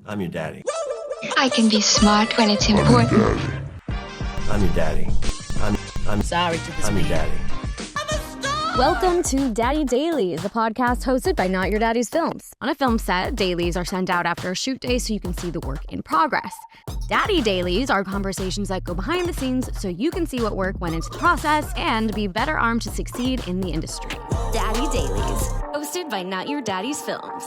I'm your daddy. I can be smart when it's important. I'm your daddy. I'm sorry to this I'm your daddy. Welcome to Daddy Dailies, a podcast hosted by Not Your Daddy's Films. On a film set, dailies are sent out after a shoot day so you can see the work in progress. Daddy Dailies are conversations that go behind the scenes so you can see what work went into the process and be better armed to succeed in the industry. Daddy Dailies, hosted by Not Your Daddy's Films.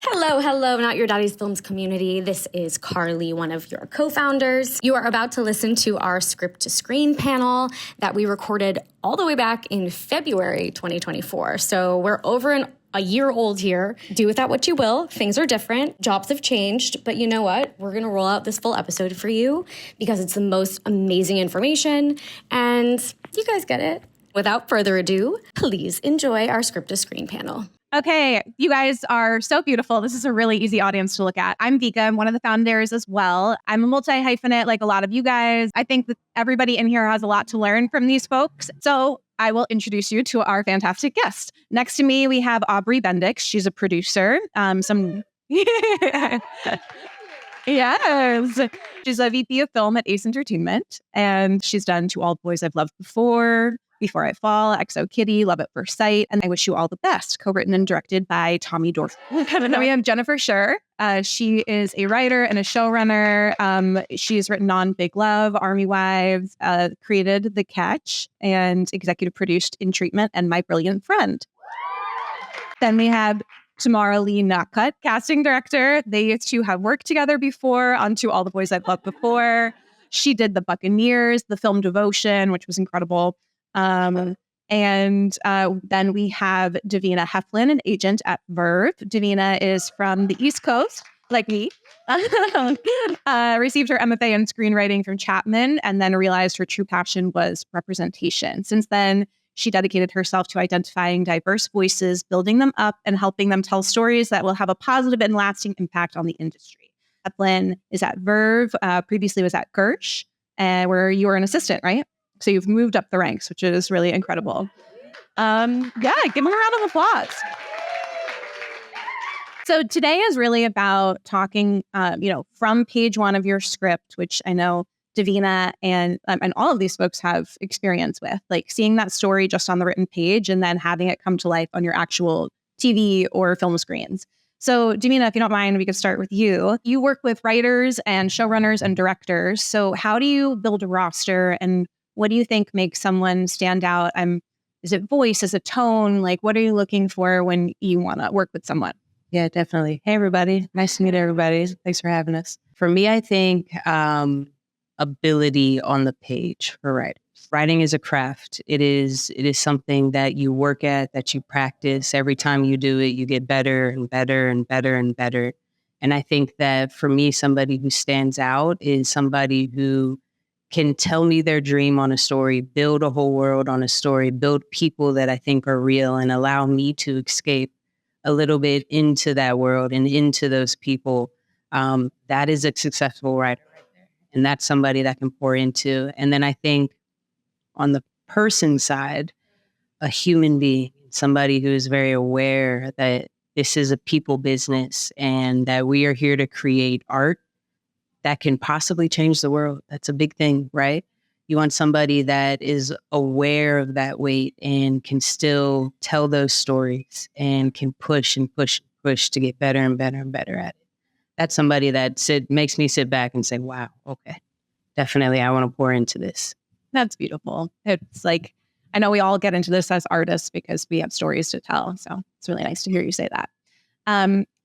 Hello, Not Your Daddy's Films community. This is Carly, one of your co-founders. You are about to listen to our script to screen panel that we recorded all the way back in February 2024. So we're over a year old here. Do with that what you will. Things are different. Jobs have changed. But you know what? We're going to roll out this full episode for you because it's the most amazing information and you guys get it. Without further ado, please enjoy our script to screen panel. Okay, you guys are so beautiful. This is a really easy audience to look at. I'm Vika. I'm one of the founders as well. I'm a multi-hyphenate like a lot of you guys. I think that everybody in here has a lot to learn from these folks. So I will introduce you to our fantastic guest. Next to me, we have Aubrey Bendix. She's a producer. Yes. She's a VP of film at Ace Entertainment. And she's done To All the Boys I've Loved Before I Fall, XO Kitty, Love at First Sight, and I Wish You All the Best, co-written and directed by Tommy Dorf. Then we have Jennifer Schuur. She is a writer and a showrunner. She's written on Big Love, Army Wives, created The Catch, and executive produced In Treatment and My Brilliant Friend. Then we have Tamara-Lee Notcutt, casting director. They two have worked together before on To All the Boys I've Loved Before. She did the Buccaneers, the film Devotion, which was incredible. Then we have Davina Hefflin, an agent at Verve. Davina is from the East Coast, like me. Received her MFA in screenwriting from Chapman and then realized her true passion was representation. Since then, she dedicated herself to identifying diverse voices, building them up, and helping them tell stories that will have a positive and lasting impact on the industry. Hefflin is at Verve, previously was at Gersh, where you were an assistant, right? So you've moved up the ranks, which is really incredible. Give them a round of applause. So today is really about talking, from page one of your script, which I know Davina and all of these folks have experience with, like seeing that story just on the written page and then having it come to life on your actual TV or film screens. So Davina, if you don't mind, we could start with you. You work with writers and showrunners and directors. So how do you build a roster and what do you think makes someone stand out? Is it voice? Is it tone? Like, what are you looking for when you want to work with someone? Yeah, definitely. Hey, everybody. Nice to meet everybody. Thanks for having us. For me, I think ability on the page for writers. Writing is a craft. It is something that you work at, that you practice. Every time you do it, you get better and better and better and better. And I think that for me, somebody who stands out is somebody who can tell me their dream on a story, build a whole world on a story, build people that I think are real and allow me to escape a little bit into that world and into those people. That is a successful writer right there. And that's somebody that I can pour into. And then I think on the person side, a human being, somebody who is very aware that this is a people business and that we are here to create art that can possibly change the world. That's a big thing, right? You want somebody that is aware of that weight and can still tell those stories and can push and push and push to get better and better and better at it. That's somebody that makes me sit back and say, wow, okay, definitely I want to pour into this. That's beautiful. It's like, I know we all get into this as artists because we have stories to tell. So it's really nice to hear you say that.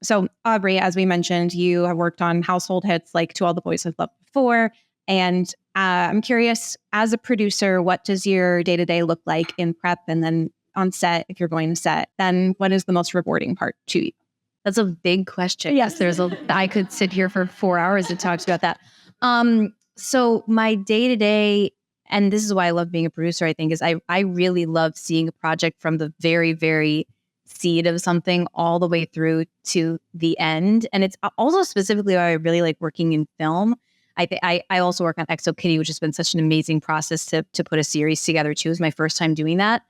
So Aubrey, as we mentioned, you have worked on household hits like To All the Boys I've Loved Before. And I'm curious, as a producer, what does your day-to-day look like in prep and then on set, if you're going to set? Then what is the most rewarding part to you? That's a big question. Yes, I could sit here for 4 hours and talk about that. So my day-to-day, and this is why I love being a producer, I think, is I really love seeing a project from the very, very seed of something all the way through to the end. And it's also specifically why I really like working in film. I also work on XO Kitty, which has been such an amazing process to put a series together too. It was my first time doing that.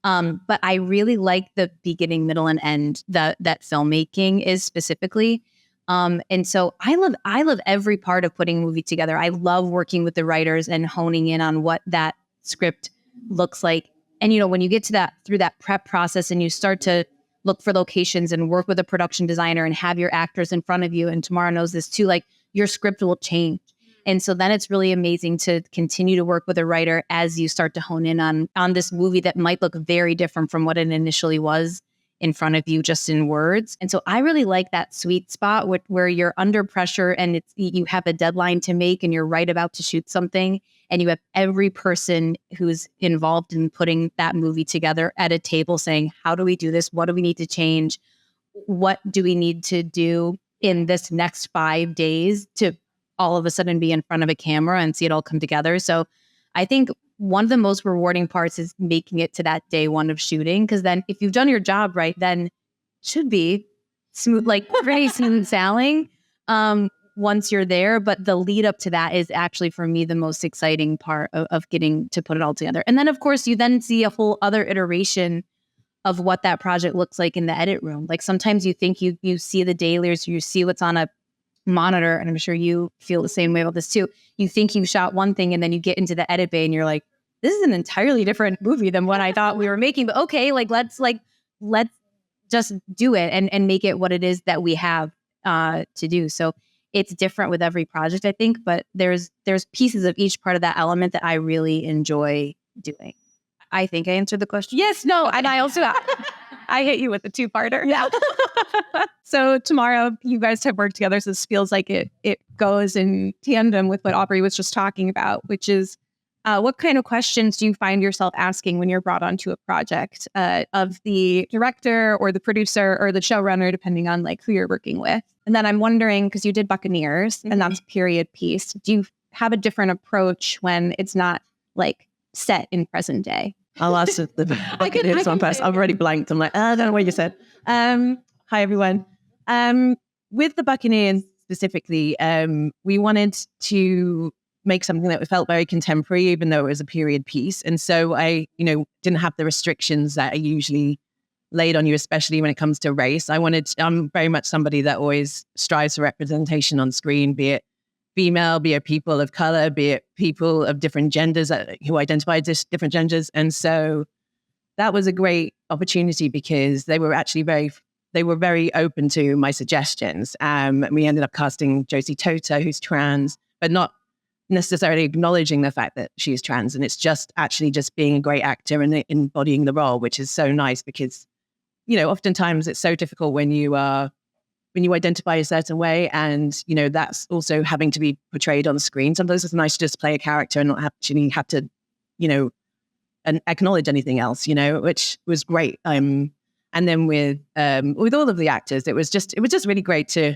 But I really like the beginning, middle, and end that filmmaking is specifically. And so I love every part of putting a movie together. I love working with the writers and honing in on what that script looks like. And, when you get to through that prep process and you start to look for locations and work with a production designer and have your actors in front of you, and Tamara knows this too, like your script will change. And so then it's really amazing to continue to work with a writer as you start to hone in on this movie that might look very different from what it initially was in front of you just in words. And so I really like that sweet spot where you're under pressure and you have a deadline to make and you're right about to shoot something, and you have every person who's involved in putting that movie together at a table saying, how do we do this? What do we need to change? What do we need to do in this next 5 days to all of a sudden be in front of a camera and see it all come together? So I think one of the most rewarding parts is making it to that day one of shooting, because then if you've done your job right, then it should be smooth, like very smooth sailing once you're there. But the lead up to that is actually, for me, the most exciting part of getting to put it all together. And then, of course, you then see a whole other iteration of what that project looks like in the edit room. Like sometimes you think you see the dailies, you see what's on a monitor, and I'm sure you feel the same way about this too. You think you've shot one thing, and then you get into the edit bay and you're like, this is an entirely different movie than what I thought we were making. But okay, let's just do it and make it what it is that we have to do. So it's different with every project, I think, but there's pieces of each part of that element that I really enjoy doing. I think I answered the question. Yes, no, and I also I hit you with a two-parter. Yeah. So Tamara, you guys have worked together, so this feels like it goes in tandem with what Aubrey was just talking about, which is what kind of questions do you find yourself asking when you're brought onto a project of the director or the producer or the showrunner, depending on like who you're working with? And then I'm wondering, because you did Buccaneers, and that's a period piece, do you have a different approach when it's not like set in present day? I'll ask the Buccaneers one first. I've already blanked. I'm like, I don't know what you said. Hi, everyone. With the Buccaneers specifically, we wanted to make something that felt very contemporary, even though it was a period piece. And so I, didn't have the restrictions that are usually laid on you, especially when it comes to race. I'm very much somebody that always strives for representation on screen, be it female, be it people of color, be it people of different genders who identify as different genders. And so that was a great opportunity because they were actually very open to my suggestions. We ended up casting Josie Tota, who's trans, but not necessarily acknowledging the fact that she is trans. And it's just actually just being a great actor and embodying the role, which is so nice because, oftentimes it's so difficult when you identify a certain way and, that's also having to be portrayed on the screen. Sometimes it's nice to just play a character and not actually have to, and acknowledge anything else, which was great. And then with all of the actors, it was just really great to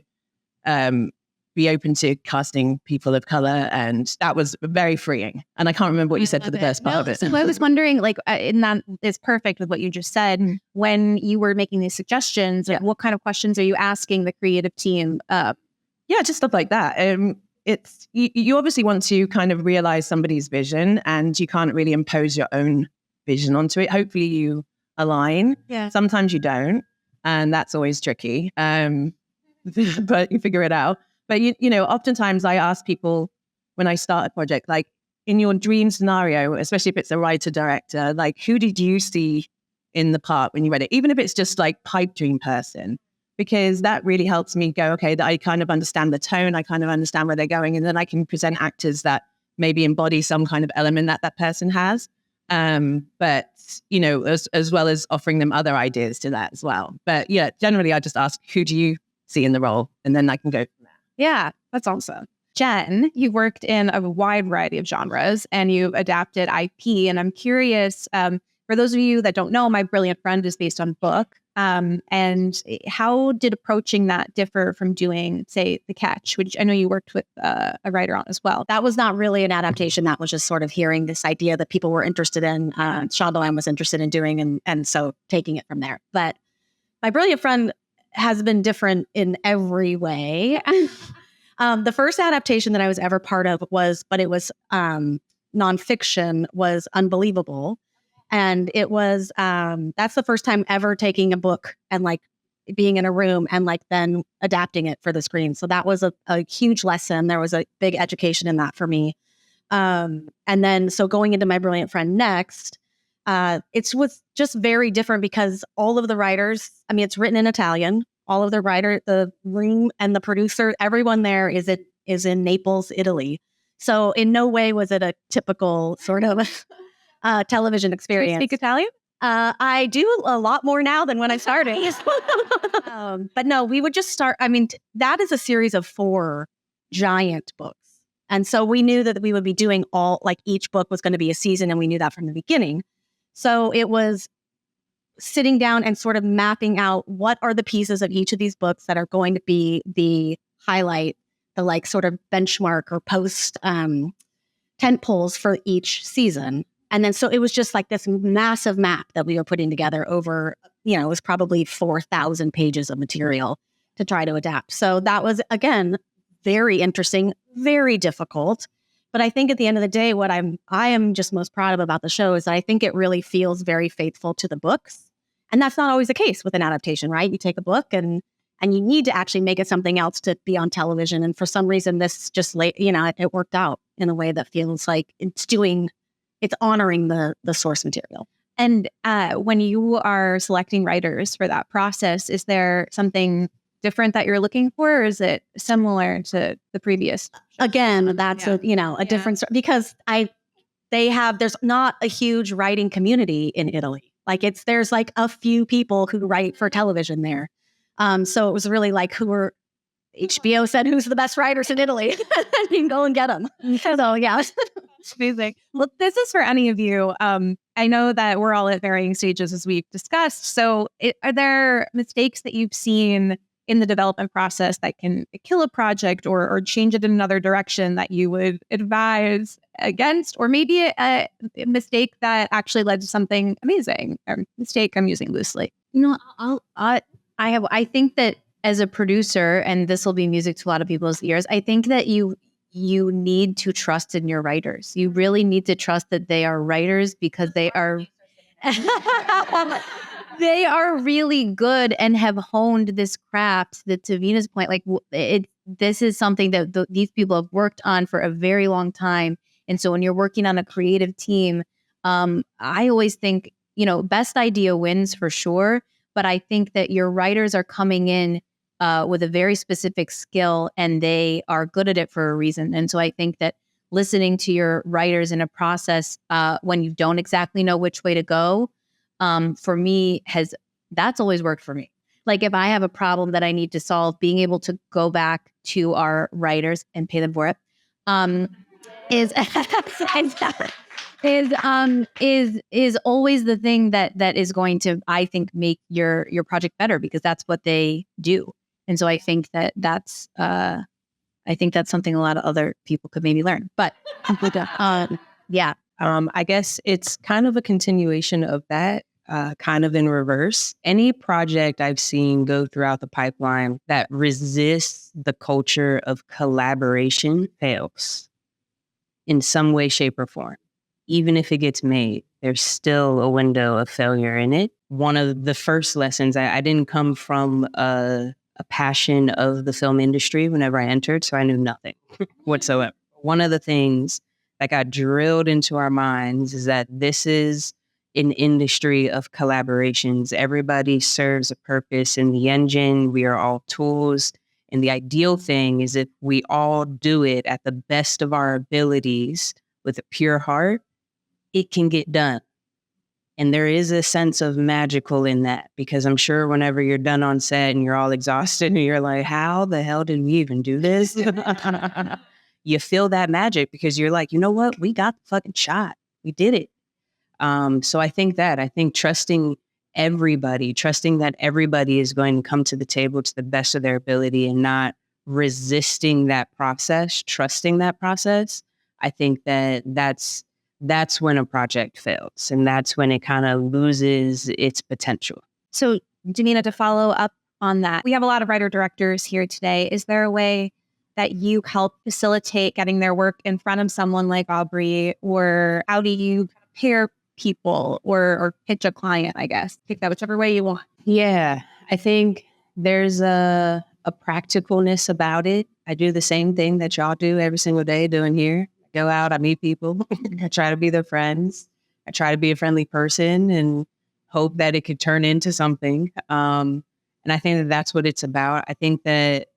be open to casting people of color, and that was very freeing. And I can't remember what you said for the first part of it. So I was wondering, and that is perfect with what you just said. When you were making these suggestions, what kind of questions are you asking the creative team? Yeah, just stuff like that. It's you obviously want to kind of realize somebody's vision, and you can't really impose your own vision onto it. Hopefully, you align. Yeah. Sometimes you don't, and that's always tricky. But you figure it out. But, oftentimes I ask people when I start a project, like in your dream scenario, especially if it's a writer director, like who did you see in the part when you read it? Even if it's just like pipe dream person, because that really helps me go, okay, that I kind of understand the tone. I kind of understand where they're going. And then I can present actors that maybe embody some kind of element that person has. But, as well as offering them other ideas to that as well. But yeah, generally I just ask, who do you see in the role? And then I can go from there. Yeah, that's awesome. Jen, you worked in a wide variety of genres and you've adapted IP. And I'm curious, for those of you that don't know, My Brilliant Friend is based on a book. And how did approaching that differ from doing, say, The Catch, which I know you worked with a writer on as well? That was not really an adaptation. That was just sort of hearing this idea that people were interested in, Shondaland was interested in doing, and so taking it from there. But My Brilliant Friend has been different in every way. The first adaptation that I was ever part of was nonfiction, was Unbelievable. And it was, that's the first time ever taking a book and being in a room and like then adapting it for the screen. So that was a huge lesson. There was a big education in that for me. And then, so going into My Brilliant Friend next, it was just very different because all of the writers, I mean, it's written in Italian. All of the writer, the room and the producer, everyone there is in Naples, Italy. So in no way was it a typical sort of television experience. Do you speak Italian? I do a lot more now than when I started. But no, we would just start. I mean, that is a series of 4 giant books. And so we knew that we would be doing each book was going to be a season, and we knew that from the beginning. So it was sitting down and sort of mapping out what are the pieces of each of these books that are going to be the highlight, the like sort of benchmark or post tent poles for each season. And then so it was just like this massive map that we were putting together over, it was probably 4,000 pages of material to try to adapt. So that was, again, very interesting, very difficult. But I think at the end of the day, what I am just most proud of about the show is that I think it really feels very faithful to the books. And that's not always the case with an adaptation, right? You take a book and you need to actually make it something else to be on television. And for some reason, this just it worked out in a way that feels like it's honoring the source material. And when you are selecting writers for that process, is there something different that you're looking for, or is it similar to the previous? Again, that's a different story because there's not a huge writing community in Italy. Like there's like a few people who write for television there. So it was really like HBO said, who's the best writers in Italy? You can go and get them. So yeah. Amazing. Well, this is for any of you. I know that we're all at varying stages as we've discussed. So are there mistakes that you've seen in the development process that can kill a project or change it in another direction that you would advise against? Or maybe a mistake that actually led to something amazing? Or mistake I'm using loosely. I think that as a producer, and this will be music to a lot of people's ears, I think that you need to trust in your writers. You really need to trust that they are writers because they are they are really good and have honed this craft. That to Vina's point, like this is something that these people have worked on for a very long time. And so when you're working on a creative team, I always think, best idea wins for sure. But I think that your writers are coming in with a very specific skill and they are good at it for a reason. And so I think that listening to your writers in a process when you don't exactly know which way to go, for me that's always worked for me. Like if I have a problem that I need to solve, being able to go back to our writers and pay them for it is always the thing that is going to, I think, make your project better because that's what they do. And so I think that's something a lot of other people could maybe learn. But yeah. I guess it's kind of a continuation of that, kind of in reverse. Any project I've seen go throughout the pipeline that resists the culture of collaboration fails in some way, shape, or form. Even if it gets made, there's still a window of failure in it. One of the first lessons, I didn't come from a passion of the film industry whenever I entered, so I knew nothing whatsoever. One of the things that got drilled into our minds is that this is an industry of collaborations. Everybody serves a purpose in the engine. We are all tools. And the ideal thing is if we all do it at the best of our abilities with a pure heart, it can get done. And there is a sense of magical in that, because I'm sure whenever you're done on set and you're all exhausted and you're like, how the hell did we even do this? You feel that magic because you're like, you know what? We got the fucking shot. We did it. So I think trusting that everybody is going to come to the table to the best of their ability and not resisting that process, trusting that process. I think that's when a project fails, and that's when it kind of loses its potential. So, Davina, to follow up on that, we have a lot of writer-directors here today. Is there a way that you help facilitate getting their work in front of someone like Aubrey, or how do you pair people or pitch a client, I guess? Pick that whichever way you want. Yeah, I think there's a practicalness about it. I do the same thing that y'all do every single day doing here. I go out, I meet people, I try to be their friends. I try to be a friendly person and hope that it could turn into something. And I think that that's what it's about. I think that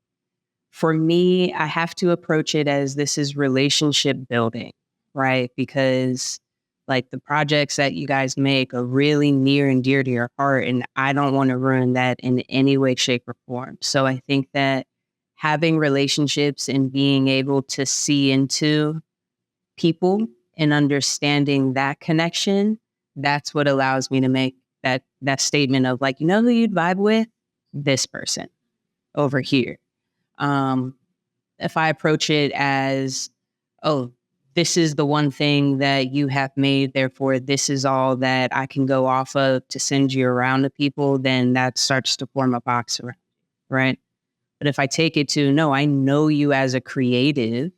for me, I have to approach it as this is relationship building, right? Because like the projects that you guys make are really near and dear to your heart. And I don't want to ruin that in any way, shape, or form. So I think that having relationships and being able to see into people and understanding that connection, that's what allows me to make that statement of like, you know who you'd vibe with? This person over here. If I approach it as, oh, this is the one thing that you have made, therefore this is all that I can go off of to send you around to people, then that starts to form a box around, right? But if I take it to, no, I know you as a creative,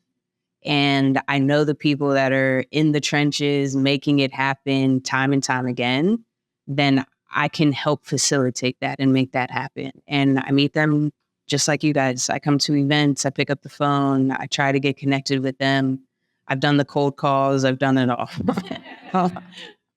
and I know the people that are in the trenches making it happen time and time again, then I can help facilitate that and make that happen. And I meet them just like you guys. I come to events, I pick up the phone, I try to get connected with them. I've done the cold calls, I've done it all.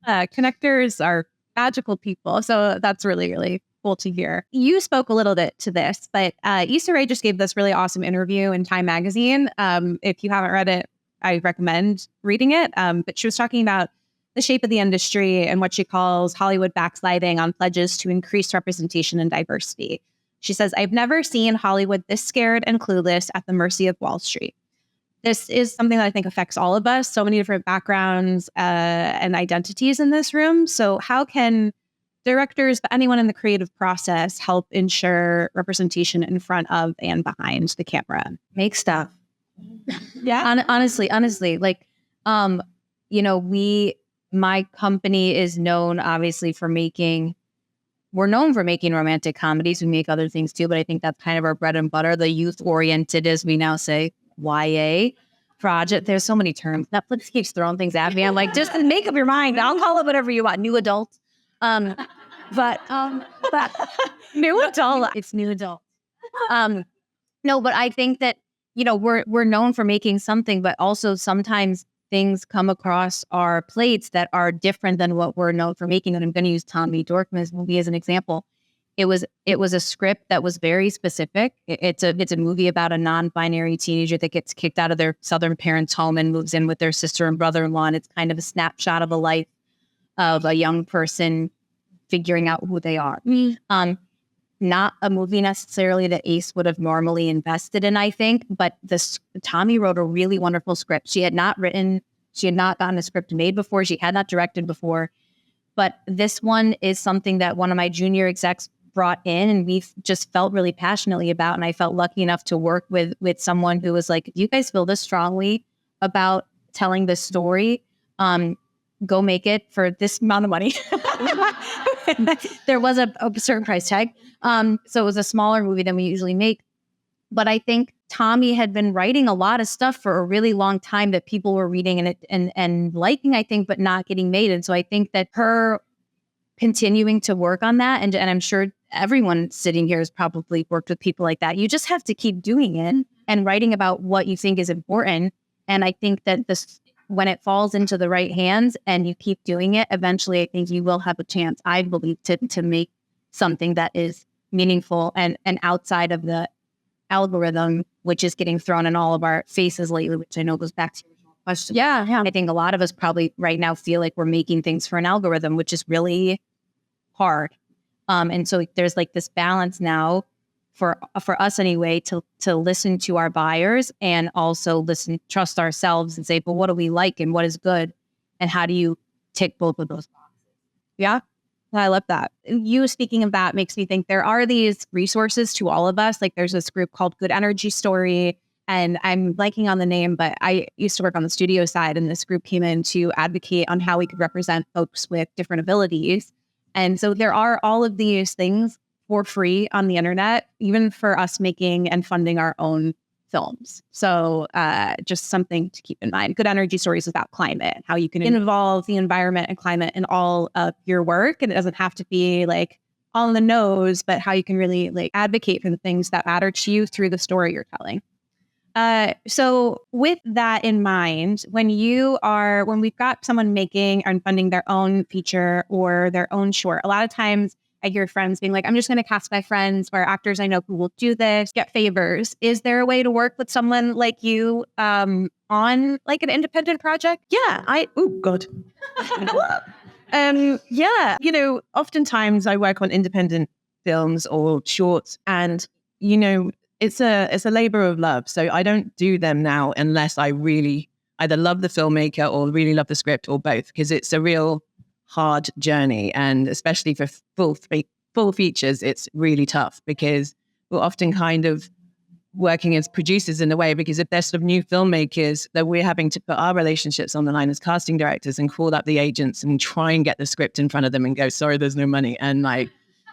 Connectors are magical people. So that's really, really cool to hear. You spoke a little bit to this, but Issa Rae just gave this really awesome interview in Time Magazine. If you haven't read it, I recommend reading it. But she was talking about the shape of the industry and what she calls Hollywood backsliding on pledges to increase representation and diversity. She says, I've never seen Hollywood this scared and clueless at the mercy of Wall Street. This is something that I think affects all of us, so many different backgrounds and identities in this room. So how can directors, but anyone in the creative process, help ensure representation in front of and behind the camera? Make stuff. Yeah. Honestly, like, my company is known obviously for we're known for making romantic comedies. We make other things too, but I think that's kind of our bread and butter, the youth-oriented, as we now say, YA project. There's so many terms. Netflix keeps throwing things at me. I'm like, just make up your mind. I'll call it whatever you want. New adult. But new adult. It's new adult. No, but I think that, we're known for making something, but also sometimes things come across our plates that are different than what we're known for making. And I'm going to use Tommy Dorkman's movie as an example. It was a script that was very specific. It's a movie about a non-binary teenager that gets kicked out of their Southern parents' home and moves in with their sister and brother-in-law. And it's kind of a snapshot of a life of a young person figuring out who they are. Not a movie necessarily that Ace would have normally invested in, I think, but Tommy wrote a really wonderful script. She had not gotten a script made before. She had not directed before. But this one is something that one of my junior execs brought in, and we just felt really passionately about. And I felt lucky enough to work with someone who was like, if you guys feel this strongly about telling this story, go make it for this amount of money. There was a certain price tag. So it was a smaller movie than we usually make. But I think Tommy had been writing a lot of stuff for a really long time that people were reading and liking, I think, but not getting made. And so I think that her continuing to work on that, and I'm sure everyone sitting here has probably worked with people like that. You just have to keep doing it and writing about what you think is important. And I think that when it falls into the right hands and you keep doing it, eventually I think you will have a chance, I believe, to make something that is meaningful and outside of the algorithm, which is getting thrown in all of our faces lately, which I know goes back to your original question. Yeah. I think a lot of us probably right now feel like we're making things for an algorithm, which is really hard. And so there's like this balance now for us anyway, to listen to our buyers and also trust ourselves and say, but what do we like and what is good? And how do you tick both of those boxes? Yeah. I love that. You speaking of that makes me think there are these resources to all of us. Like there's this group called Good Energy Story, and I'm blanking on the name, but I used to work on the studio side, and this group came in to advocate on how we could represent folks with different abilities. And so there are all of these things for free on the internet, even for us making and funding our own films. So just something to keep in mind. Good Energy Stories is about climate, how you can involve the environment and climate in all of your work. And it doesn't have to be like on the nose, but how you can really like advocate for the things that matter to you through the story you're telling. So with that in mind, when we've got someone making and funding their own feature or their own short, a lot of times I hear friends being like, I'm just going to cast my friends or actors I know who will do this, get favors. Is there a way to work with someone like you on like an independent project? Yeah, oh God. Yeah, oftentimes I work on independent films or shorts, and it's a labor of love. So I don't do them now unless I really either love the filmmaker or really love the script or both, because it's a real hard journey. And especially for full features, it's really tough because we're often kind of working as producers in a way, because if they're sort of new filmmakers, that we're having to put our relationships on the line as casting directors and call up the agents and try and get the script in front of them and go, sorry, there's no money. And like,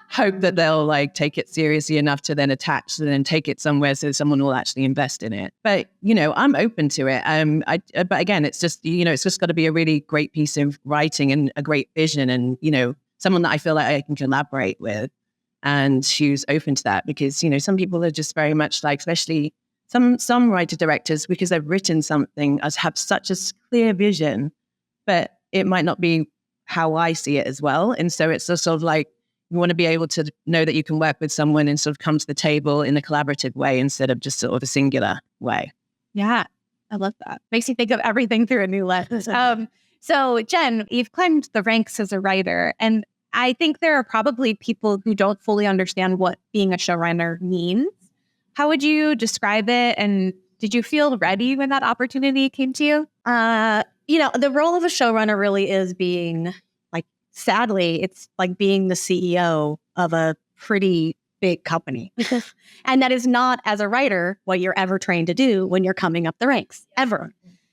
hope that they'll like take it seriously enough to then attach and then take it somewhere so someone will actually invest in it. But, I'm open to it. But again, it's just, it's just got to be a really great piece of writing and a great vision and, someone that I feel like I can collaborate with and who's open to that. Because, some people are just very much like, especially some writer directors, because they've written something, as have such a clear vision, but it might not be how I see it as well. And so it's just sort of like, you want to be able to know that you can work with someone and sort of come to the table in a collaborative way instead of just sort of a singular way. Yeah, I love that. Makes you think of everything through a new lens. So Jen, you've climbed the ranks as a writer, and I think there are probably people who don't fully understand what being a showrunner means. How would you describe it? And did you feel ready when that opportunity came to you? The role of a showrunner really is being sadly, it's like being the CEO of a pretty big company. And that is not, as a writer, what you're ever trained to do when you're coming up the ranks, ever.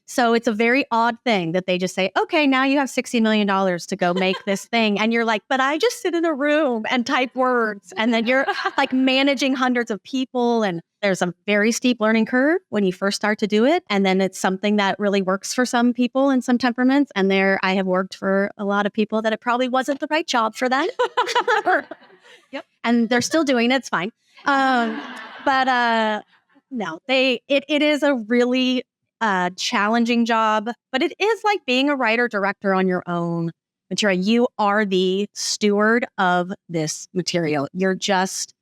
So it's a very odd thing that they just say, okay, now you have $60 million to go make this thing. And you're like, but I just sit in a room and type words. And then you're like managing hundreds of people. And there's a very steep learning curve when you first start to do it. And then it's something that really works for some people and some temperaments. And I have worked for a lot of people that it probably wasn't the right job for them. Yep. And they're still doing it. It's fine. No, it is a really challenging job, but it is like being a writer director on your own material. You are the steward of this material. You're just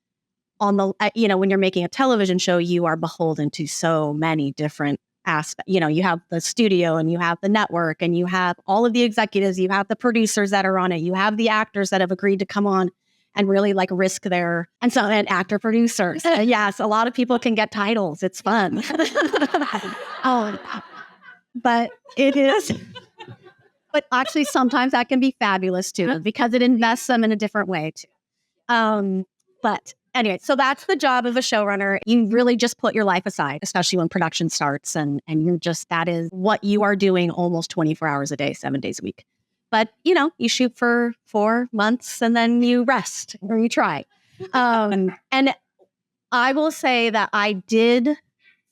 on the, when you're making a television show, you are beholden to so many different aspects. You have the studio and you have the network and you have all of the executives, you have the producers that are on it, you have the actors that have agreed to come on and really like risk their, and actor producers. Yes, a lot of people can get titles. It's fun. But it is, but actually sometimes that can be fabulous too, because it invests them in a different way too. But anyway, so that's the job of a showrunner. You really just put your life aside, especially when production starts. And that is what you are doing almost 24 hours a day, 7 days a week. But, you shoot for 4 months and then you rest or you try. And I will say that I did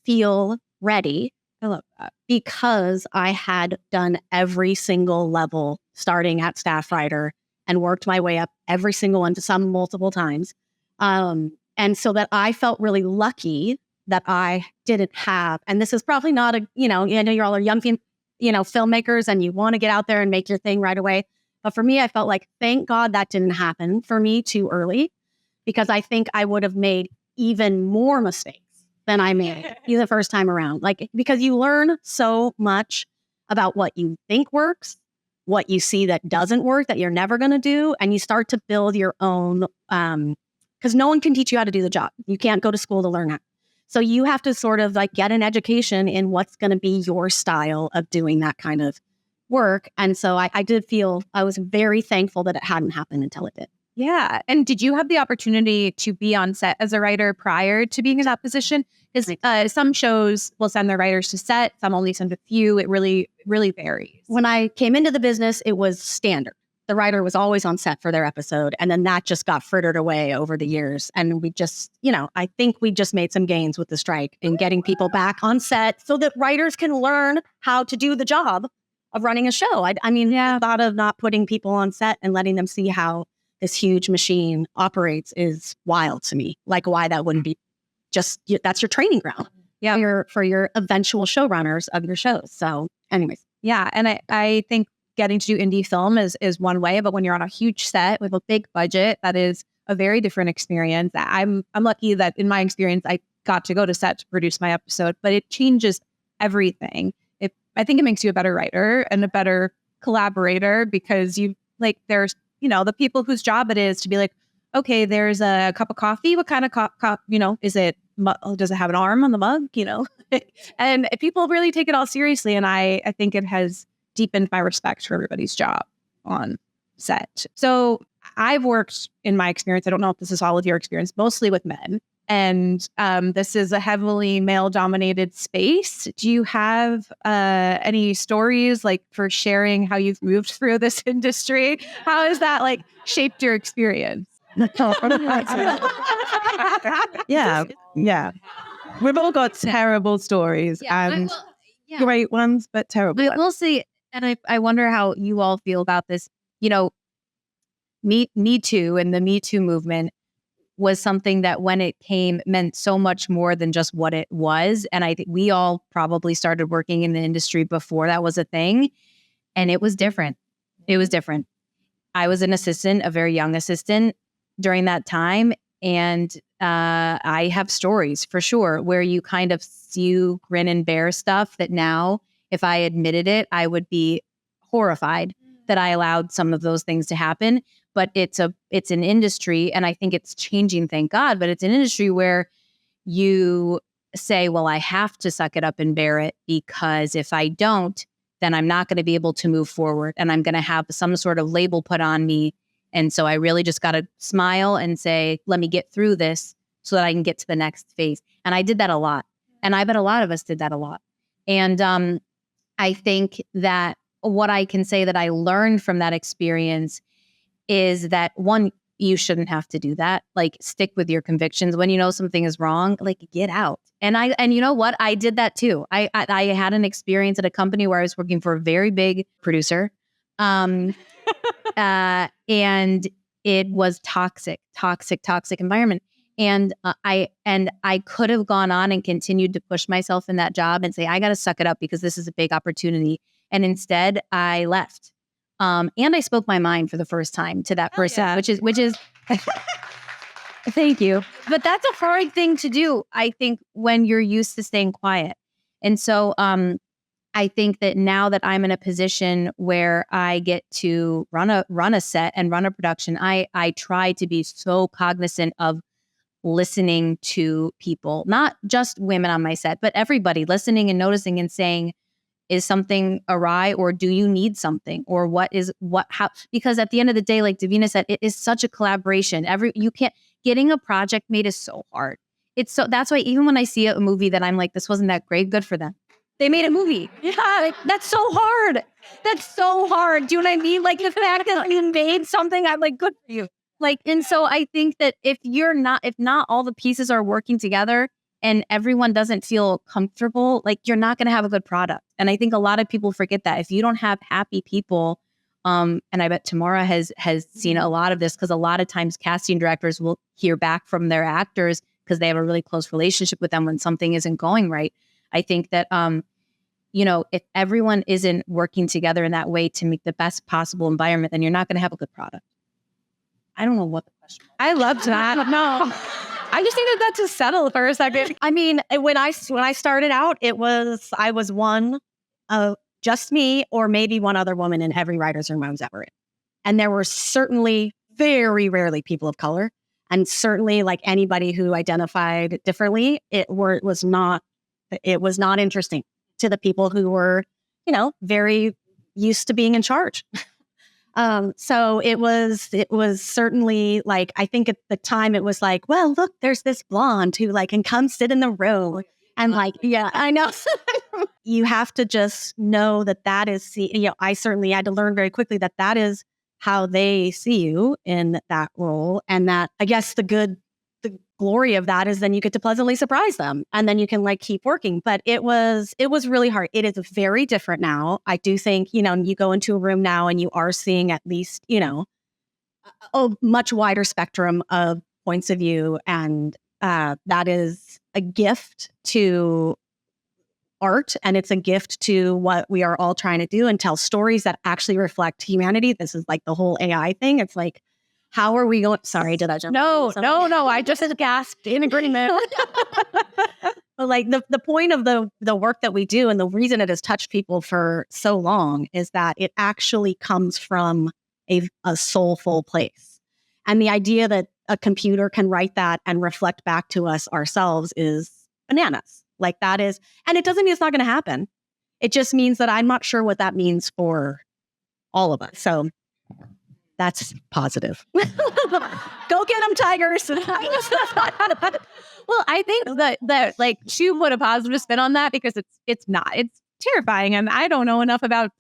feel ready. I love that. Because I had done every single level starting at staff writer and worked my way up every single one, to some multiple times. And so that I felt really lucky that I didn't have, and this is probably not I know you're all young filmmakers and you want to get out there and make your thing right away. But for me, I felt like, thank God that didn't happen for me too early, because I think I would have made even more mistakes than I made the first time around. Like, because you learn so much about what you think works, what you see that doesn't work, that you're never going to do. And you start to build your own, because no one can teach you how to do the job. You can't go to school to learn that. So you have to sort of like get an education in what's going to be your style of doing that kind of work. And so I did feel, I was very thankful that it hadn't happened until it did. Yeah. And did you have the opportunity to be on set as a writer prior to being in that position? Because some shows will send their writers to set, some only send a few. It really, really varies. When I came into the business, it was standard. The writer was always on set for their episode. And then that just got frittered away over the years. And we just, I think we just made some gains with the strike in getting people back on set so that writers can learn how to do the job of running a show. I thought of not putting people on set and letting them see how this huge machine operates is wild to me. Like why that wouldn't be just, that's your training ground. Yeah. For your eventual showrunners of your shows. So anyways. Yeah. And I think getting to do indie film is one way, but when you're on a huge set with a big budget, that is a very different experience. I'm lucky that in my experience, I got to go to set to produce my episode, but it changes everything. I think it makes you a better writer and a better collaborator because there's, the people whose job it is to be like, okay, there's a cup of coffee. What kind of is it, does it have an arm on the mug? And people really take it all seriously. And I think it has deepened my respect for everybody's job on set. So I've worked in my experience, I don't know if this is all of your experience, mostly with men. And this is a heavily male-dominated space. Do you have any stories for sharing how you've moved through this industry? How has that shaped your experience? Yeah. We've all got terrible stories and great ones, but terrible ones. We'll see. And I wonder how you all feel about this. Me Too and the Me Too movement was something that when it came meant so much more than just what it was. And I think we all probably started working in the industry before that was a thing. And it was different. It was different. I was an assistant, a very young assistant during that time. And I have stories for sure where you kind of you grin and bear stuff that now, if I admitted it, I would be horrified that I allowed some of those things to happen. But it's an industry, and I think it's changing, thank God, but it's an industry where you say, well, I have to suck it up and bear it because if I don't, then I'm not going to be able to move forward and I'm going to have some sort of label put on me. And so I really just got to smile and say, let me get through this so that I can get to the next phase. And I did that a lot. And I bet a lot of us did that a lot. And I think that what I can say that I learned from that experience is that one, you shouldn't have to do that. Stick with your convictions. When you know something is wrong, get out. And you know what? I did that too. I had an experience at a company where I was working for a very big producer. And it was toxic environment. And I could have gone on and continued to push myself in that job and say, I got to suck it up because this is a big opportunity. And instead I left. And I spoke my mind for the first time to that person, which is thank you. But that's a hard thing to do, I think, when you're used to staying quiet. And so I think that now that I'm in a position where I get to run a set and run a production, I try to be so cognizant of listening to people, not just women on my set, but everybody, listening and noticing and saying, is something awry, or do you need something, or how? Because at the end of the day, like Davina said, it is such a collaboration. Getting a project made is so hard. That's why even when I see a movie that I'm like, this wasn't that great, good for them. They made a movie. Yeah, that's so hard. That's so hard. Do you know what I mean? The fact that you made something, I'm like, good for you. And so I think that if not all the pieces are working together and everyone doesn't feel comfortable, you're not going to have a good product. And I think a lot of people forget that if you don't have happy people, and I bet Tamara has seen a lot of this, because a lot of times casting directors will hear back from their actors because they have a really close relationship with them when something isn't going right. I think that, if everyone isn't working together in that way to make the best possible environment, then you're not going to have a good product. I don't know what the question was. I loved that. No, I just needed that to settle for a second. I mean, when I started out, I was one of just me or maybe one other woman in every writer's room I was ever in. And there were certainly very rarely people of color, and certainly anybody who identified differently, it was not interesting to the people who were, very used to being in charge. So it was certainly I think at the time it was well, look, there's this blonde who can come sit in the room and yeah, I know. You have to just know that is, I certainly had to learn very quickly that is how they see you in that role. And that, I guess the glory of that is then you get to pleasantly surprise them and then you can keep working. But it was really hard. It is very different now. I do think, you go into a room now and you are seeing at least, a much wider spectrum of points of view. And that is a gift to art, and it's a gift to what we are all trying to do and tell stories that actually reflect humanity. This is like the whole AI thing. It's like, how are we going? Sorry, did I jump? No. I just gasped in agreement. But like the point of the work that we do and the reason it has touched people for so long is that it actually comes from a soulful place. And the idea that a computer can write that and reflect back to us ourselves is bananas. Like that is, and it doesn't mean it's not going to happen. It just means that I'm not sure what that means for all of us. So that's positive. Go get them, Tigers. Well, I think that like she put a positive spin on that because it's terrifying. And I don't know enough about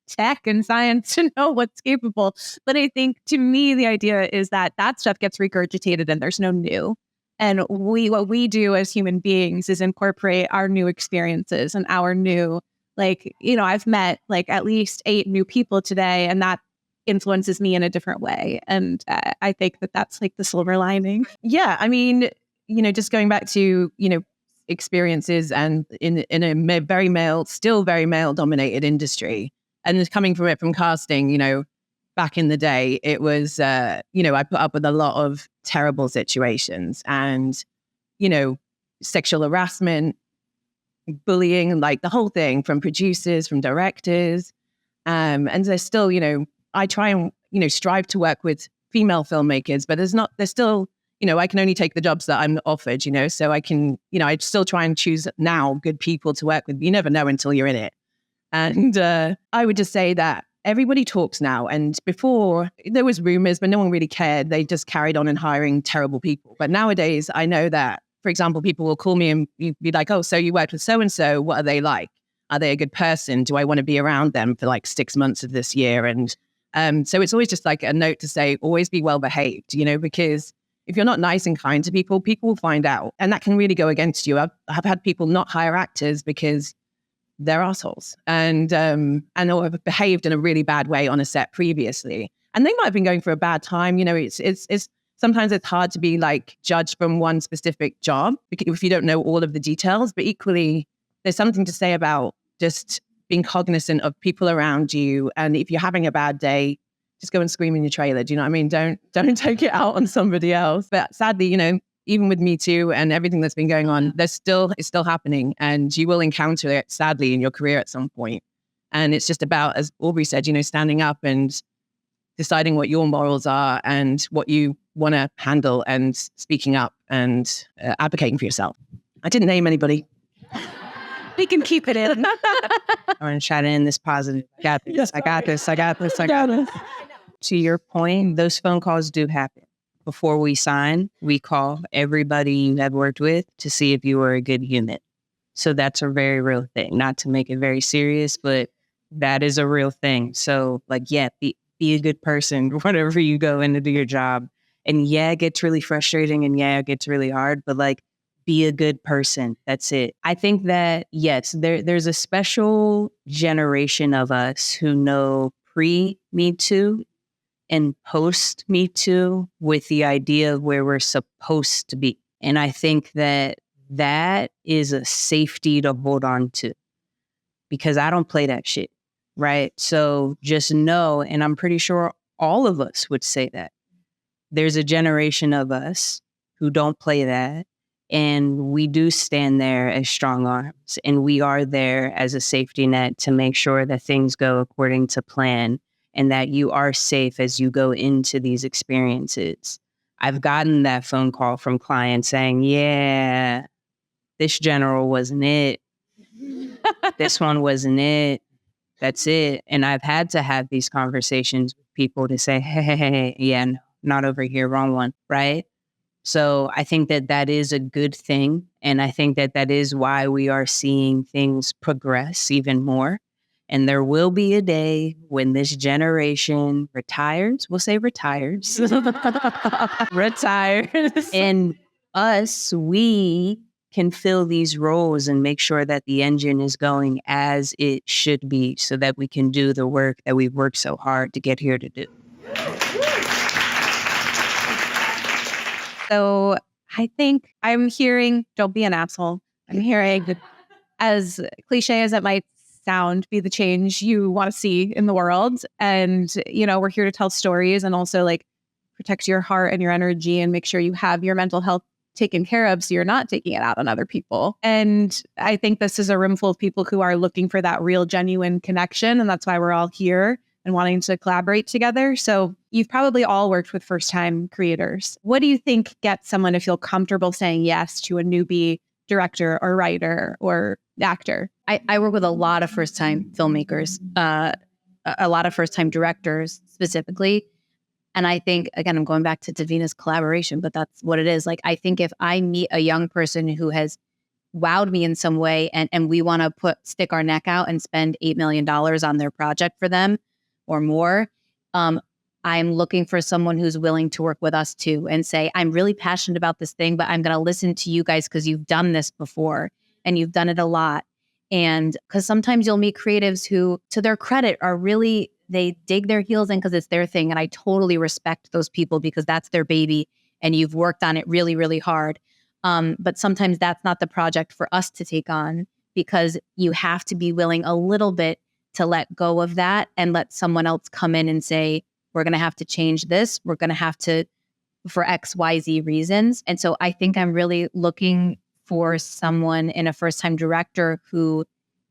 tech and science to know what's capable. But I think to me, the idea is that stuff gets regurgitated and there's no new. And what we do as human beings is incorporate our new experiences and our new, like, you know, I've met like at least 8 new people today, and that influences me in a different way. And I think that that's like the silver lining. Yeah. I mean, you know, just going back to, you know, experiences and in a very male, still very male dominated industry, and coming from it from casting, you know, back in the day, it was, you know, I put up with a lot of terrible situations and, you know, sexual harassment, bullying, like the whole thing from producers, from directors. And there's still, you know, I try and, you know, strive to work with female filmmakers, but there's still, you know, I can only take the jobs that I'm offered, you know, so I can, you know, I still try and choose now good people to work with. You never know until you're in it. And I would just say that everybody talks now. And before there was rumors, but no one really cared. They just carried on and hiring terrible people. But nowadays I know that, for example, people will call me and be like, oh, so you worked with so-and-so. What are they like? Are they a good person? Do I want to be around them for like 6 months of this year? And so it's always just like a note to say, always be well behaved, you know, because if you're not nice and kind to people, people will find out. And that can really go against you. I've had people not hire actors because they're assholes and or have behaved in a really bad way on a set previously. And they might have been going for a bad time. You know, it's sometimes it's hard to be like judged from one specific job if you don't know all of the details, but equally there's something to say about just being cognizant of people around you. And if you're having a bad day, just go and scream in your trailer. Do you know what I mean? Don't take it out on somebody else. But sadly, you know, even with Me Too and everything that's been going on, it's still happening, and you will encounter it sadly in your career at some point. And it's just about, as Aubrey said, you know, standing up and deciding what your morals are and what you want to handle and speaking up and advocating for yourself. I didn't name anybody. We can keep it in. I want to shout in this positive. I got this. To your point, those phone calls do happen. Before we sign, we call everybody you have worked with to see if you are a good human. So that's a very real thing. Not to make it very serious, but that is a real thing. So like, yeah, be a good person, whatever you go in to do your job. And yeah, it gets really frustrating and yeah, it gets really hard, but like, be a good person. That's it. I think that, yes, there's a special generation of us who know pre-Me Too and post-Me Too with the idea of where we're supposed to be. And I think that is a safety to hold on to because I don't play that shit, right? So just know, and I'm pretty sure all of us would say that, there's a generation of us who don't play that. And we do stand there as strong arms, and we are there as a safety net to make sure that things go according to plan and that you are safe as you go into these experiences. I've gotten that phone call from clients saying, yeah, this general wasn't it. This one wasn't it. That's it. And I've had to have these conversations with people to say, hey, yeah, no, not over here, wrong one, right? So I think that is a good thing. And I think that is why we are seeing things progress even more. And there will be a day when this generation retires. We'll say retires. Retires. And us, we can fill these roles and make sure that the engine is going as it should be so that we can do the work that we've worked so hard to get here to do. So I think I'm hearing, don't be an asshole. I'm hearing, as cliche as it might sound, be the change you want to see in the world. And, we're here to tell stories and also like protect your heart and your energy and make sure you have your mental health taken care of so you're not taking it out on other people. And I think this is a room full of people who are looking for that real, genuine connection. And that's why we're all here and wanting to collaborate together. So you've probably all worked with first-time creators. What do you think gets someone to feel comfortable saying yes to a newbie director or writer or actor? I work with a lot of first-time filmmakers, a lot of first-time directors specifically. And I think, again, I'm going back to Davina's collaboration, but that's what it is. Like, I think if I meet a young person who has wowed me in some way and we want to stick our neck out and spend $8 million on their project for them or more, I'm looking for someone who's willing to work with us too and say, I'm really passionate about this thing, but I'm going to listen to you guys because you've done this before and you've done it a lot. And because sometimes you'll meet creatives who, to their credit, are really, they dig their heels in because it's their thing. And I totally respect those people because that's their baby and you've worked on it really, really hard. But sometimes that's not the project for us to take on because you have to be willing a little bit to let go of that and let someone else come in and say, we're going to have to change this. We're going to have to, for X, Y, Z reasons. And so I think I'm really looking for someone in a first-time director who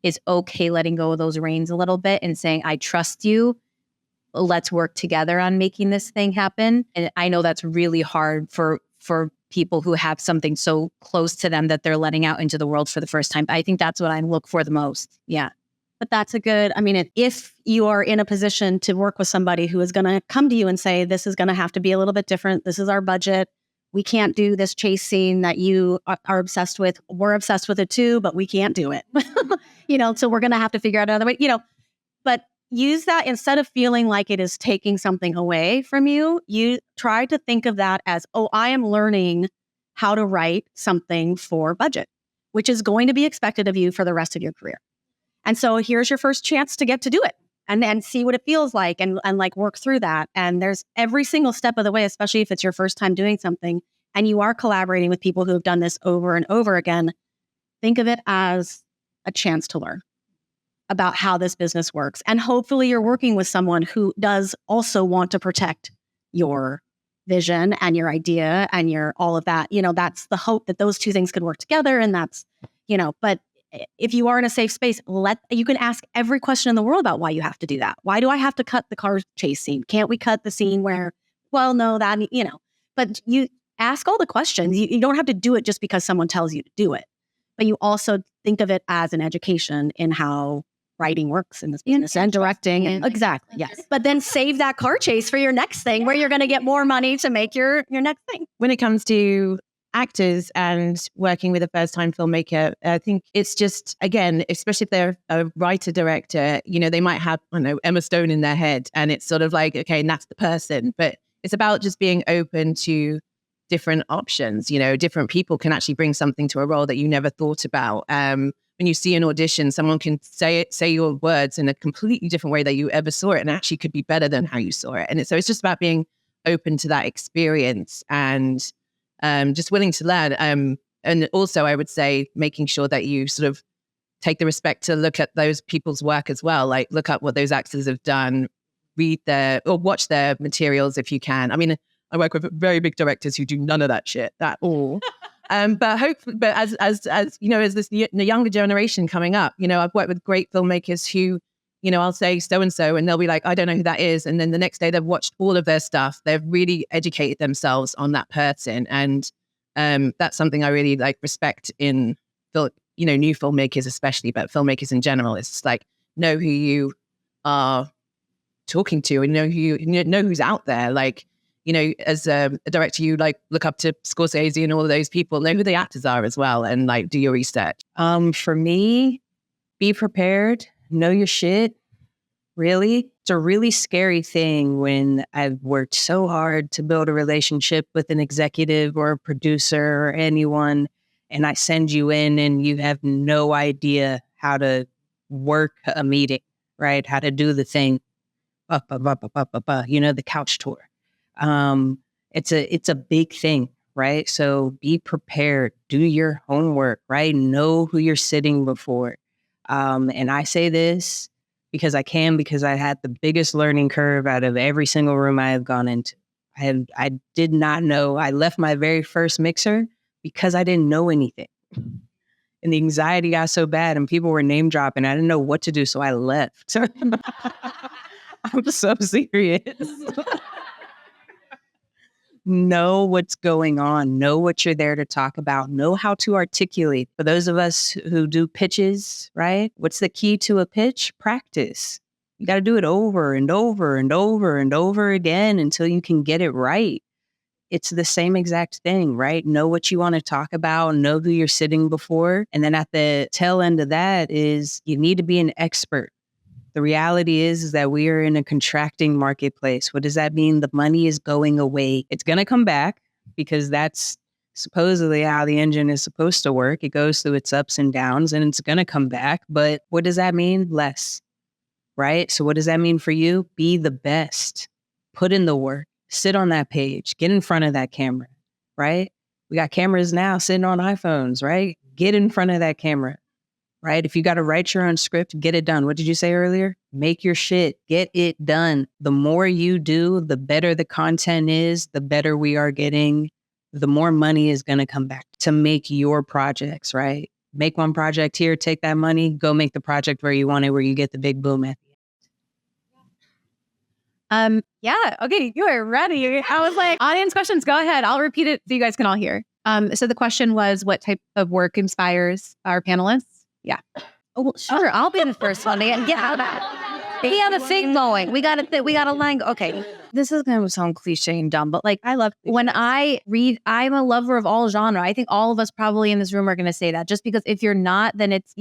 is okay letting go of those reins a little bit and saying, I trust you. Let's work together on making this thing happen. And I know that's really hard for people who have something so close to them that they're letting out into the world for the first time. I think that's what I look for the most. Yeah. But that's a good, if you are in a position to work with somebody who is going to come to you and say, this is going to have to be a little bit different. This is our budget. We can't do this chase scene that you are obsessed with. We're obsessed with it too, but we can't do it. So we're going to have to figure out another way, but use that instead of feeling like it is taking something away from you. You try to think of that as, I am learning how to write something for budget, which is going to be expected of you for the rest of your career. And so here's your first chance to get to do it and see what it feels like and like work through that. And there's every single step of the way, especially if it's your first time doing something and you are collaborating with people who have done this over and over again, think of it as a chance to learn about how this business works. And hopefully you're working with someone who does also want to protect your vision and your idea and your all of that. That's the hope that those two things could work together. And that's, but if you are in a safe space, you can ask every question in the world about why you have to do that. Why do I have to cut the car chase scene? Can't we cut the scene where, but you ask all the questions. You don't have to do it just because someone tells you to do it, but you also think of it as an education in how writing works in this business and directing. Exactly. Yes. But then save that car chase for your next thing where you're going to get more money to make your next thing. When it comes to actors and working with a first-time filmmaker, I think it's just, again, especially if they're a writer-director, they might have, Emma Stone in their head and it's sort of like, okay, and that's the person. But it's about just being open to different options. Different people can actually bring something to a role that you never thought about. When you see an audition, someone can say your words in a completely different way that you ever saw it and actually could be better than how you saw it. And so it's just about being open to that experience and just willing to learn. And also, I would say making sure that you sort of take the respect to look at those people's work as well. Like look up what those actors have done, or watch their materials if you can. I work with very big directors who do none of that shit at all. But as this younger generation coming up, I've worked with great filmmakers who, I'll say so-and-so and they'll be like, I don't know who that is. And then the next day they've watched all of their stuff. They've really educated themselves on that person. And that's something I really respect in, new filmmakers especially, but filmmakers in general. It's just like, know who you are talking to and know who's out there. As a director, you look up to Scorsese and all of those people, know who the actors are as well and do your research. For me, be prepared. Know your shit. Really, it's a really scary thing when I've worked so hard to build a relationship with an executive or a producer or anyone, and I send you in and you have no idea how to work a meeting, right? How to do the thing, the couch tour. It's a big thing, right? So be prepared, do your homework, right? Know who you're sitting before. And I say this because I had the biggest learning curve out of every single room I have gone into. I did not know. I left my very first mixer because I didn't know anything. And the anxiety got so bad and people were name dropping. I didn't know what to do. So I left. I'm so serious. Know what's going on. Know what you're there to talk about. Know how to articulate. For those of us who do pitches, right? What's the key to a pitch? Practice. You got to do it over and over and over and over again until you can get it right. It's the same exact thing, right? Know what you want to talk about, know who you're sitting before. And then at the tail end of that is you need to be an expert. The reality is that we are in a contracting marketplace. What does that mean? The money is going away. It's going to come back because that's supposedly how the engine is supposed to work. It goes through its ups and downs and it's going to come back. But what does that mean? Less, right? So what does that mean for you? Be the best. Put in the work. Sit on that page. Get in front of that camera, right? We got cameras now sitting on iPhones, right? Get in front of that camera, right? If you got to write your own script, get it done. What did you say earlier? Make your shit. Get it done. The more you do, the better the content is, the better we are getting, the more money is going to come back to make your projects, right? Make one project here, take that money, go make the project where you want it, where you get the big boom at the end. Yeah. Okay. You are ready. I was like, audience questions, go ahead. I'll repeat it so you guys can all hear. So the question was, what type of work inspires our panelists? Yeah. Oh, well, sure. I'll be the first one to get out of that. We have a thing going. We got a line. Okay. This is going to sound cliche and dumb, but like, I love when I read, I'm a lover of all genre. I think all of us probably in this room are going to say that, just because if you're not, then it's,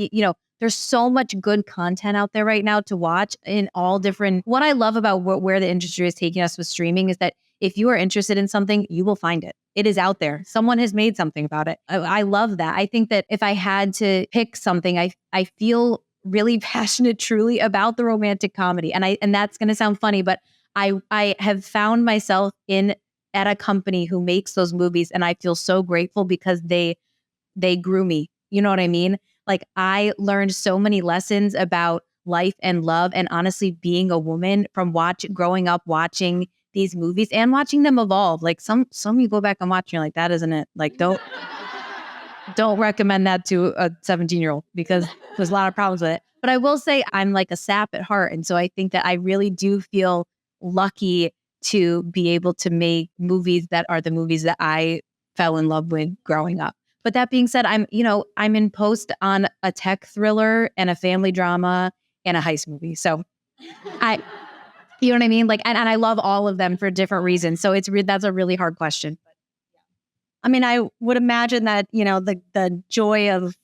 there's so much good content out there right now to watch in all different. What I love about where the industry is taking us with streaming is that if you are interested in something, you will find it. It is out there. Someone has made something about it. I love that. I think that if I had to pick something, I feel really passionate truly about the romantic comedy. And that's going to sound funny, but I have found myself at a company who makes those movies, and I feel so grateful because they grew me. You know what I mean? Like, I learned so many lessons about life and love, and honestly being a woman from growing up watching these movies and watching them evolve. Like some you go back and watch and you're like, that isn't it. Like, don't recommend that to a 17-year-old because there's a lot of problems with it. But I will say I'm like a sap at heart. And so I think that I really do feel lucky to be able to make movies that are the movies that I fell in love with growing up. But that being said, I'm in post on a tech thriller and a family drama and a heist movie. So you know what I mean? Like, and I love all of them for different reasons. So that's a really hard question. I mean, I would imagine that, the joy of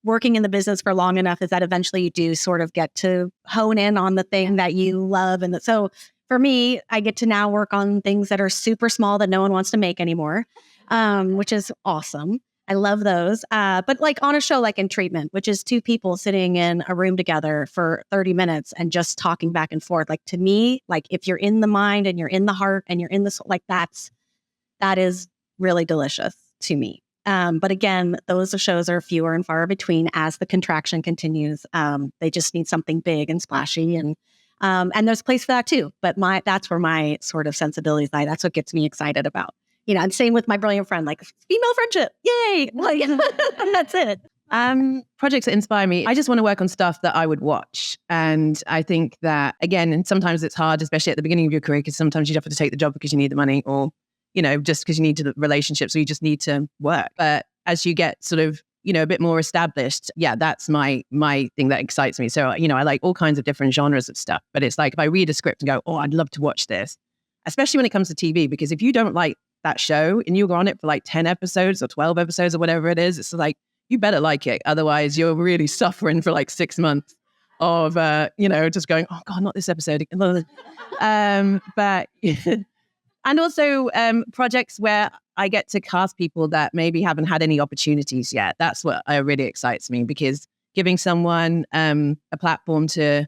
working in the business for long enough is that eventually you do sort of get to hone in on the thing that you love. And so for me, I get to now work on things that are super small that no one wants to make anymore, which is awesome. I love those. But like on a show like In Treatment, which is two people sitting in a room together for 30 minutes and just talking back and forth. Like, to me, like, if you're in the mind and you're in the heart and you're in the soul, like that is really delicious to me. But again, those shows are fewer and far between as the contraction continues. They just need something big and splashy, and there's a place for that too. But that's where my sort of sensibilities lie. That's what gets me excited about. And same with My Brilliant Friend, like female friendship, yay! Like, and that's it. Projects that inspire me, I just want to work on stuff that I would watch. And I think that, again, and sometimes it's hard, especially at the beginning of your career, because sometimes you have to take the job because you need the money, or just because you need the relationships, or you just need to work. But as you get sort of, a bit more established, that's my thing that excites me. So, I like all kinds of different genres of stuff. But it's like, if I read a script and go, oh, I'd love to watch this, especially when it comes to TV, because if you don't like that show and you go on it for like 10 episodes or 12 episodes or whatever it is, it's like, you better like it. Otherwise, you're really suffering for like 6 months of, just going, oh God, not this episode. But and also projects where I get to cast people that maybe haven't had any opportunities yet. That's what really excites me, because giving someone a platform to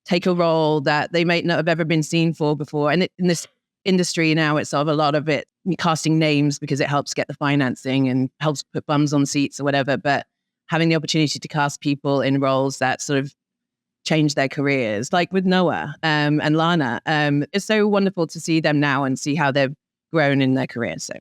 take a role that they might not have ever been seen for before. And in this industry now, it's sort of a lot of it casting names because it helps get the financing and helps put bums on seats or whatever. But having the opportunity to cast people in roles that sort of change their careers, like with Noah and Lana, it's so wonderful to see them now and see how they've grown in their careers. So.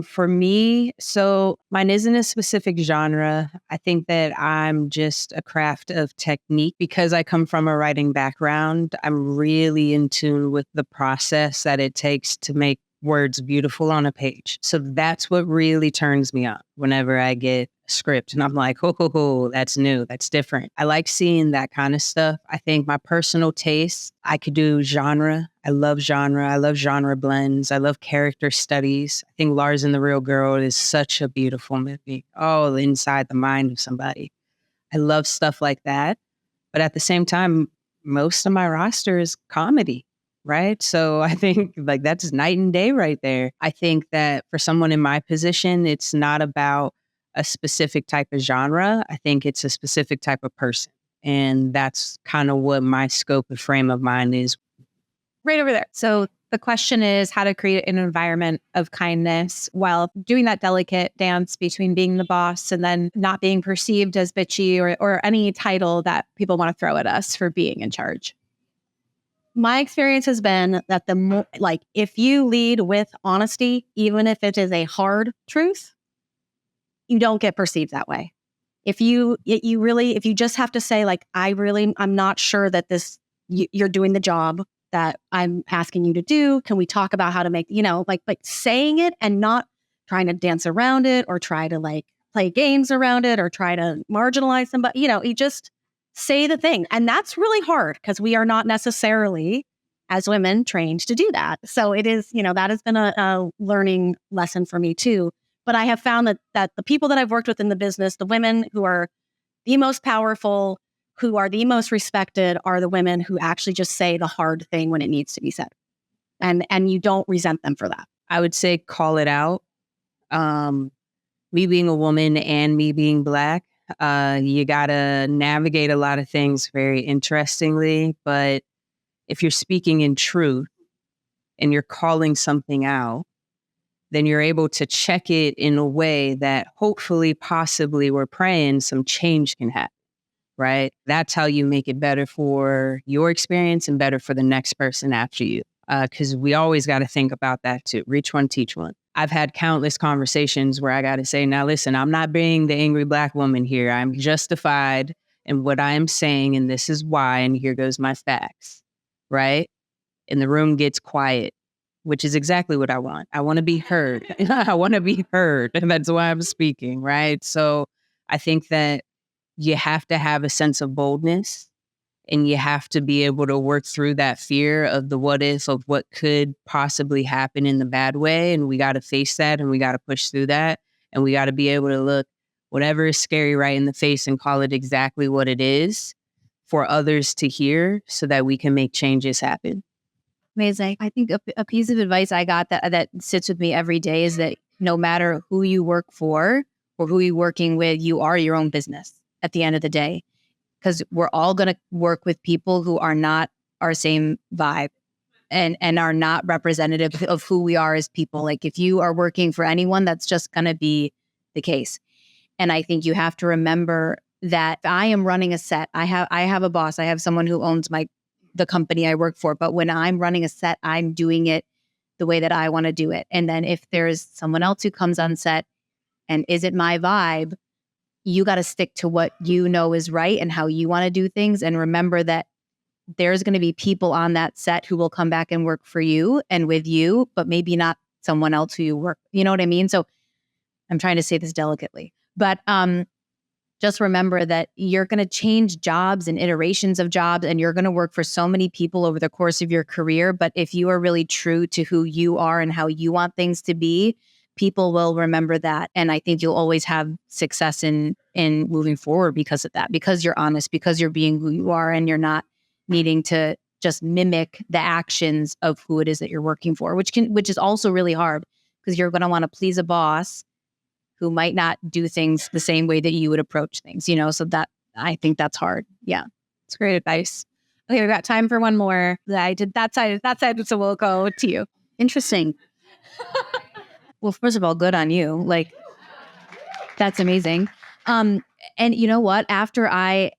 For me, so mine isn't a specific genre. I think that I'm just a craft of technique. Because I come from a writing background, I'm really in tune with the process that it takes to make words beautiful on a page. So that's what really turns me on whenever I get a script and I'm like, oh, that's new, that's different. I like seeing that kind of stuff. I think my personal taste, I could do genre. I love genre. I love genre blends. I love character studies. I think Lars and the Real Girl is such a beautiful movie. Oh, inside the mind of somebody. I love stuff like that. But at the same time, most of my roster is comedy. Right. So I think like that's night and day right there. I think that for someone in my position, it's not about a specific type of genre. I think it's a specific type of person. And that's kind of what my scope and frame of mind is. Right over there. So the question is how to create an environment of kindness while doing that delicate dance between being the boss and then not being perceived as bitchy or any title that people want to throw at us for being in charge. My experience has been that if you lead with honesty, even if it is a hard truth, you don't get perceived that way. If you just have to say like, I'm not sure that you're doing the job that I'm asking you to do. Can we talk about how to make, like saying it and not trying to dance around it or try to like play games around it or try to marginalize somebody, you just say the thing. And that's really hard because we are not necessarily, as women, trained to do that. So it is, that has been a learning lesson for me too. But I have found that the people that I've worked with in the business, the women who are the most powerful, who are the most respected, are the women who actually just say the hard thing when it needs to be said. And you don't resent them for that. I would say call it out. Me being a woman and me being Black, you gotta navigate a lot of things very interestingly, but if you're speaking in truth and you're calling something out, then you're able to check it in a way that hopefully, possibly, we're praying some change can happen, right? That's how you make it better for your experience and better for the next person after you. Because we always got to think about that too. Reach one, teach one. I've had countless conversations where I got to say, now listen, I'm not being the angry Black woman here. I'm justified in what I am saying, and this is why, and here goes my facts, right? And the room gets quiet, which is exactly what I want. I want to be heard. I want to be heard, and that's why I'm speaking, right? So I think that you have to have a sense of boldness. And you have to be able to work through that fear of the what if of what could possibly happen in the bad way. And we got to face that and we got to push through that. And we got to be able to look whatever is scary right in the face and call it exactly what it is for others to hear so that we can make changes happen. Amazing. I think a piece of advice I got that sits with me every day is that no matter who you work for or who you're working with, you are your own business at the end of the day. Because we're all going to work with people who are not our same vibe and are not representative of who we are as people. Like if you are working for anyone, that's just going to be the case. And I think you have to remember that if I am running a set, I have a boss, I have someone who owns the company I work for. But when I'm running a set, I'm doing it the way that I want to do it. And then if there's someone else who comes on set and isn't my vibe, you got to stick to what you know is right and how you want to do things. And remember that there's going to be people on that set who will come back and work for you and with you, but maybe not someone else who you work. You know what I mean? So I'm trying to say this delicately, but just remember that you're going to change jobs and iterations of jobs, and you're going to work for so many people over the course of your career. But if you are really true to who you are and how you want things to be, people will remember that. And I think you'll always have success in moving forward because of that, because you're honest, because you're being who you are and you're not needing to just mimic the actions of who it is that you're working for, which is also really hard because you're going to want to please a boss who might not do things the same way that you would approach things, so that I think that's hard. Yeah. It's great advice. Okay. We've got time for one more. I did that side, so we'll go to you. Interesting. Well, first of all, good on you. Like, that's amazing. And you know what? After I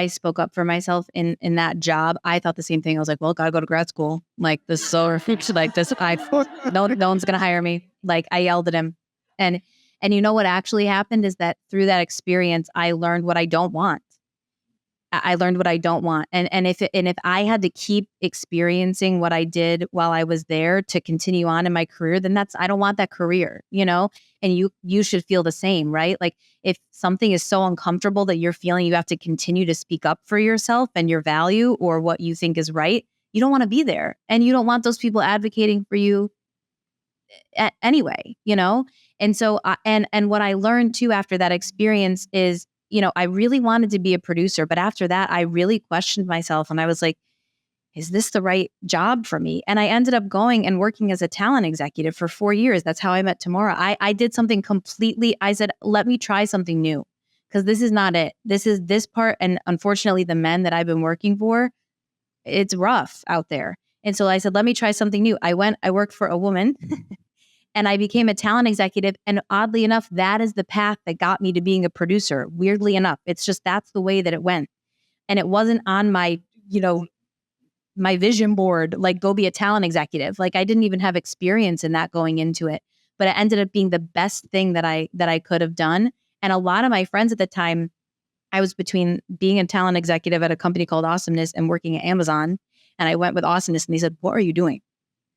spoke up for myself in that job, I thought the same thing. I was like, well, gotta go to grad school. Like, this is so like this. No one's gonna hire me. Like, I yelled at him, and you know what actually happened is that through that experience, I learned what I don't want. I learned what I don't want, and if I had to keep experiencing what I did while I was there to continue on in my career, then I don't want that career, you know. And you should feel the same, right? Like, if something is so uncomfortable that you're feeling you have to continue to speak up for yourself and your value or what you think is right, you don't want to be there, and you don't want those people advocating for you anyway, you know. And so, and what I learned too after that experience is, you know, I really wanted to be a producer, but after that, I really questioned myself, and I was like, is this the right job for me? And I ended up going and working as a talent executive for 4 years. That's how I met Tamara. I did something completely, I said, let me try something new, because this is not it. This is this part. And unfortunately, the men that I've been working for, it's rough out there. And so I said, let me try something new. I worked for a woman and I became a talent executive. And oddly enough, that is the path that got me to being a producer. Weirdly enough, it's just, that's the way that it went. And it wasn't on my, you know, my vision board, like, go be a talent executive. Like, I didn't even have experience in that going into it, but it ended up being the best thing that I could have done. And a lot of my friends at the time, I was between being a talent executive at a company called Awesomeness and working at Amazon. And I went with Awesomeness, and they said, what are you doing?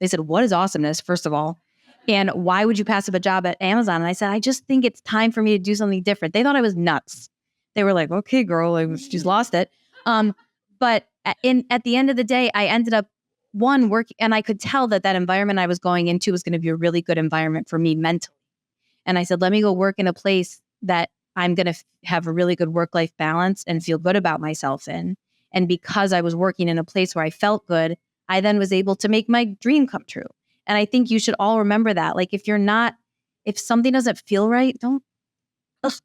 They said, what is Awesomeness, first of all? And why would you pass up a job at Amazon? And I said, I just think it's time for me to do something different. They thought I was nuts. They were like, okay, girl, like, she's lost it. But at the end of the day, I ended up working, and I could tell that environment I was going into was going to be a really good environment for me mentally. And I said, let me go work in a place that I'm going to have a really good work-life balance and feel good about myself in. And because I was working in a place where I felt good, I then was able to make my dream come true. And I think you should all remember that. Like, if something doesn't feel right,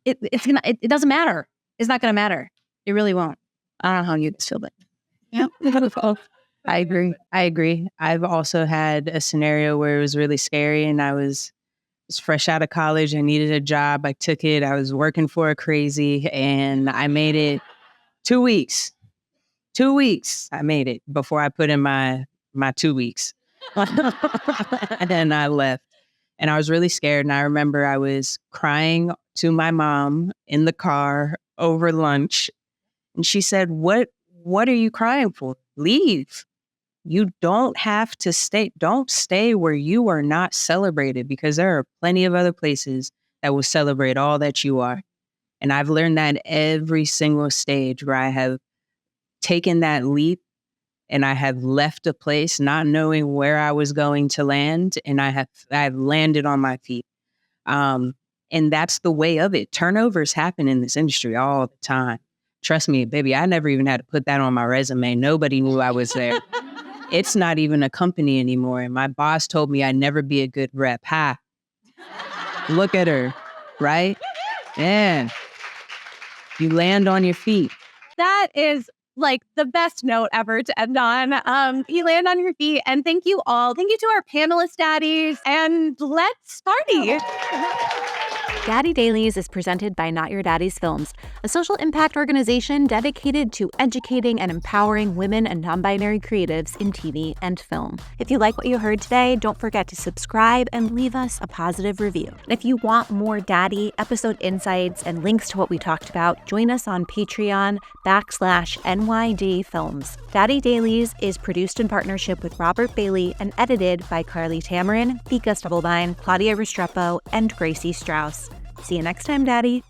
it doesn't matter. It's not going to matter. It really won't. I don't know how you guys feel, but yeah. I agree. I've also had a scenario where it was really scary, and I was fresh out of college. I needed a job. I took it. I was working for a crazy, and I made it 2 weeks. 2 weeks. I made it before I put in my 2 weeks. And then I left, and I was really scared. And I remember I was crying to my mom in the car over lunch. And she said, what are you crying for? Leave. You don't have to stay. Don't stay where you are not celebrated, because there are plenty of other places that will celebrate all that you are. And I've learned that every single stage where I have taken that leap and I have left a place not knowing where I was going to land, and I've landed on my feet. And that's the way of it. Turnovers happen in this industry all the time. Trust me, baby, I never even had to put that on my resume. Nobody knew I was there. It's not even a company anymore. And my boss told me I'd never be a good rep. Ha. Look at her, right? Yeah. You land on your feet. That is like the best note ever to end on. You land on your feet. And thank you all. Thank you to our panelist daddies. And let's party. Daddy Dailies is presented by Not Your Daddy's Films, a social impact organization dedicated to educating and empowering women and non-binary creatives in TV and film. If you like what you heard today, don't forget to subscribe and leave us a positive review. And if you want more Daddy episode insights and links to what we talked about, join us on Patreon/NYD Films. Daddy Dailies is produced in partnership with Robert Bailey and edited by Carly Tamarin, Vika Stubblebine, Claudia Restrepo, and Gracie Strauss. See you next time, Daddy.